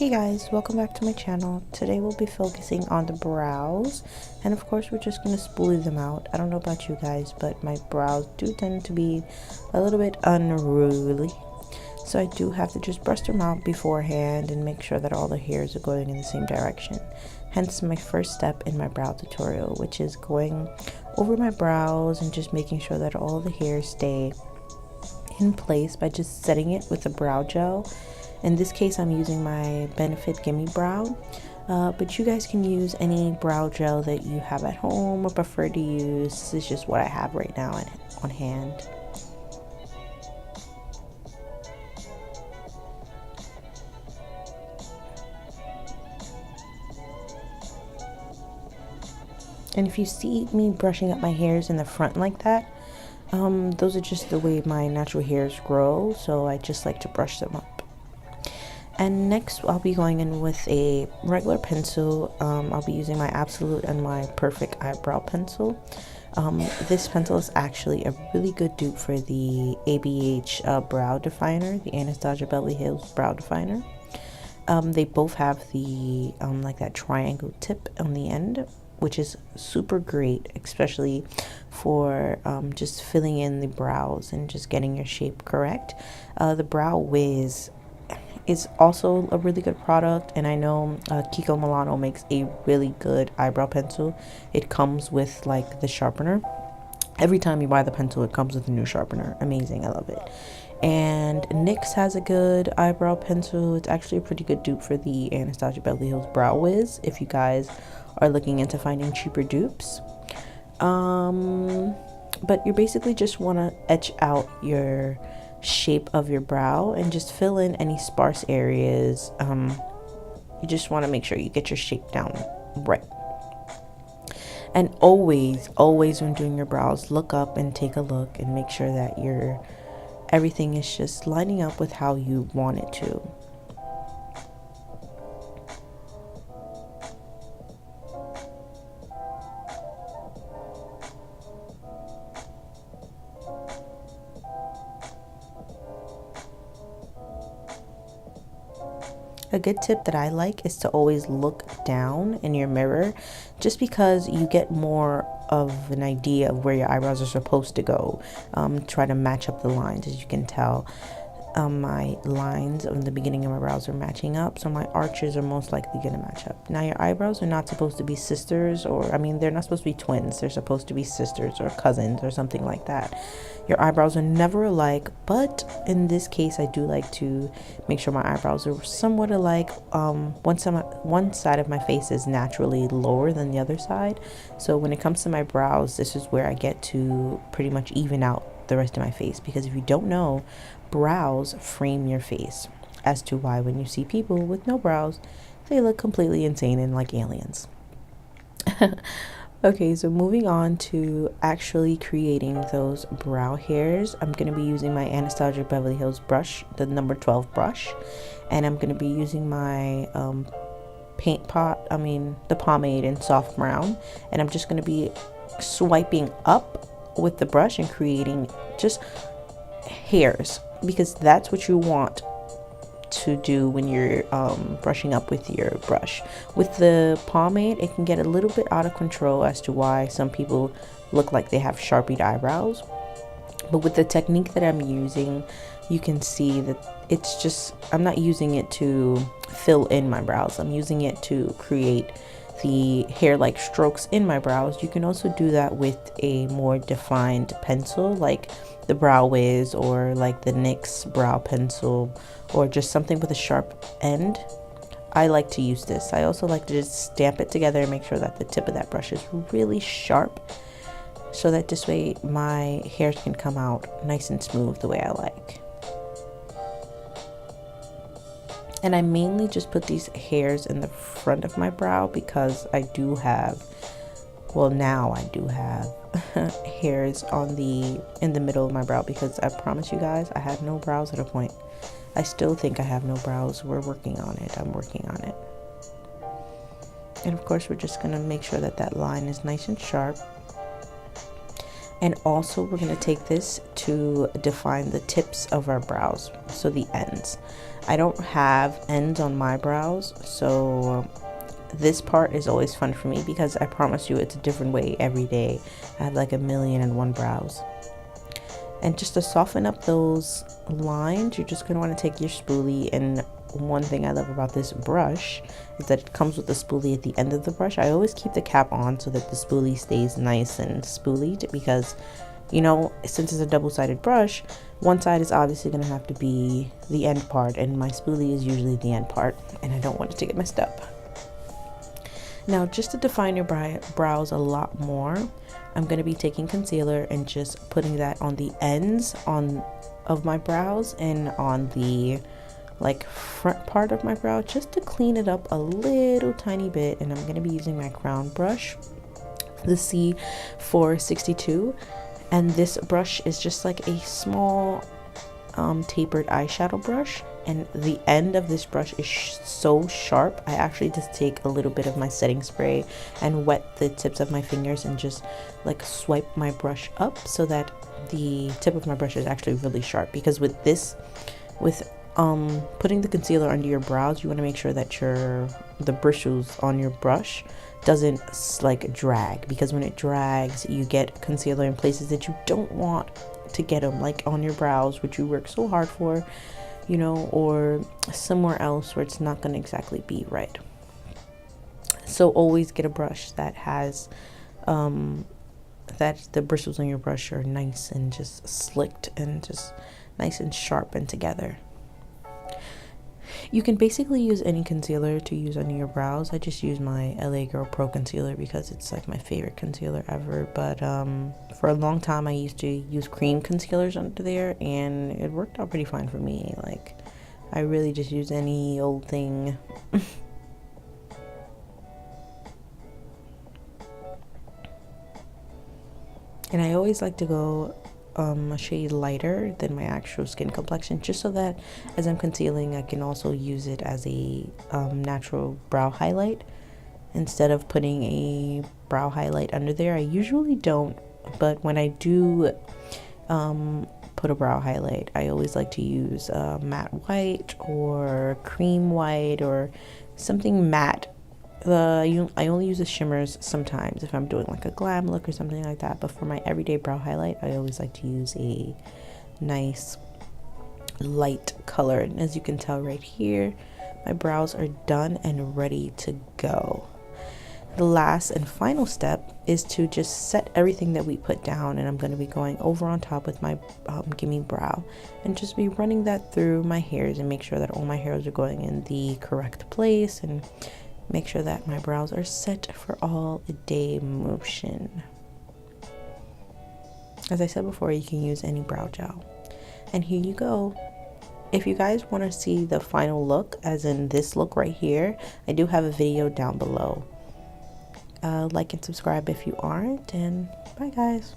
Hey guys, welcome back to my channel. Today we'll be focusing on the brows, and of course we're just going to spoolie them out. I don't know about you guys, but my brows do tend to be a little bit unruly, so I do have to just brush them out beforehand and make sure that all the hairs are going in the same direction. Hence my first step in my brow tutorial, which is going over my brows and just making sure that all the hairs stay in place by just setting it with a brow gel. In this case, I'm using my Benefit Gimme Brow, but you guys can use any brow gel that you have at home or prefer to use. This is just what I have right now on hand. And if you see me brushing up my hairs in the front like that, those are just the way my natural hairs grow, so I just like to brush them up. And next I'll be going in with a regular pencil. I'll be using my Absolute and my Perfect eyebrow pencil. This pencil is actually a really good dupe for the ABH brow definer, the Anastasia Beverly Hills brow definer. They both have the like that triangle tip on the end, which is super great, especially for just filling in the brows and just getting your shape correct. The Brow Wiz is also a really good product, and I know Kiko Milano makes a really good eyebrow pencil. It comes with like the sharpener. Every time you buy the pencil, it comes with a new sharpener. Amazing, I love it. And NYX has a good eyebrow pencil. It's actually a pretty good dupe for the Anastasia Beverly Hills Brow Wiz if you guys are looking into finding cheaper dupes. But you basically just want to etch out your shape of your brow and just fill in any sparse areas. You just want to make sure you get your shape down right. And always when doing your brows, look up and take a look and make sure that everything is just lining up with how you want it to. A good tip that I like is to always look down in your mirror, just because you get more of an idea of where your eyebrows are supposed to go. Try to match up the lines. As you can tell, my lines on the beginning of my brows are matching up, so my arches are most likely going to match up. Now, your eyebrows are not supposed to be sisters, or I mean, they're not supposed to be twins. They're supposed to be sisters or cousins or something like that. Your eyebrows are never alike, but in this case, I do like to make sure my eyebrows are somewhat alike. One side of my face is naturally lower than the other side, so when it comes to my brows, this is where I get to pretty much even out the rest of my face, because if you don't know, brows frame your face, as to why when you see people with no brows, they look completely insane and like aliens. Okay, so moving on to actually creating those brow hairs, I'm going to be using my Anastasia Beverly Hills brush, the number 12 brush, and I'm going to be using my the pomade in soft brown, and I'm just going to be swiping up with the brush and creating just hairs, because that's what you want to do when you're brushing up with your brush. With the pomade, it can get a little bit out of control, as to why some people look like they have sharpied eyebrows. But with the technique that I'm using, you can see that it's just, I'm not using it to fill in my brows, I'm using it to create the hair-like strokes in my brows. You can also do that with a more defined pencil like the Brow Wiz or like the NYX brow pencil, or just something with a sharp end. I like to use this. I also like to just stamp it together and make sure that the tip of that brush is really sharp, so that this way my hairs can come out nice and smooth the way I like. And I mainly just put these hairs in the front of my brow because I do have, well, now I do have hairs in the middle of my brow, because I promise you guys, I had no brows at a point. I still think I have no brows. We're working on it. I'm working on it. And of course, we're just going to make sure that that line is nice and sharp. And also we're going to take this to define the tips of our brows, so the ends. I don't have ends on my brows, so this part is always fun for me because I promise you it's a different way every day. I have like 1,000,001 brows. And just to soften up those lines, you're just going to want to take your spoolie. And one thing I love about this brush is that it comes with the spoolie at the end of the brush. I always keep the cap on so that the spoolie stays nice and spoolied, because, you know, since it's a double-sided brush, one side is obviously going to have to be the end part, and my spoolie is usually the end part, and I don't want it to get messed up. Now, just to define your brows a lot more, I'm going to be taking concealer and just putting that on the ends of my brows and on the like front part of my brow, just to clean it up a little tiny bit. And I'm going to be using my crown brush, the C462, and this brush is just like a small tapered eyeshadow brush, and the end of this brush is so sharp. I actually just take a little bit of my setting spray and wet the tips of my fingers and just like swipe my brush up so that the tip of my brush is actually really sharp. Because with putting the concealer under your brows, you want to make sure that the bristles on your brush doesn't like drag, because when it drags you get concealer in places that you don't want to get them, like on your brows, which you work so hard for, you know, or somewhere else where it's not going to exactly be right. So always get a brush that has that the bristles on your brush are nice and just slicked and just nice and sharpened together. You can basically use any concealer to use under your brows. I just use my LA Girl Pro concealer because it's like my favorite concealer ever. But for a long time I used to use cream concealers under there, and it worked out pretty fine for me. Like, I really just use any old thing. And I always like to go a shade lighter than my actual skin complexion, just so that as I'm concealing I can also use it as a natural brow highlight instead of putting a brow highlight under there. I usually don't, but when I do put a brow highlight, I always like to use matte white or cream white or something matte. I only use the shimmers sometimes if I'm doing like a glam look or something like that, but for my everyday brow highlight I always like to use a nice light color. And as you can tell right here, my brows are done and ready to go. The last and final step is to just set everything that we put down, and I'm going to be going over on top with my Gimme Brow and just be running that through my hairs and make sure that all my hairs are going in the correct place, and make sure that my brows are set for all day motion. As I said before, you can use any brow gel. And here you go. If you guys want to see the final look, as in this look right here, I do have a video down below. Like and subscribe if you aren't, and bye guys.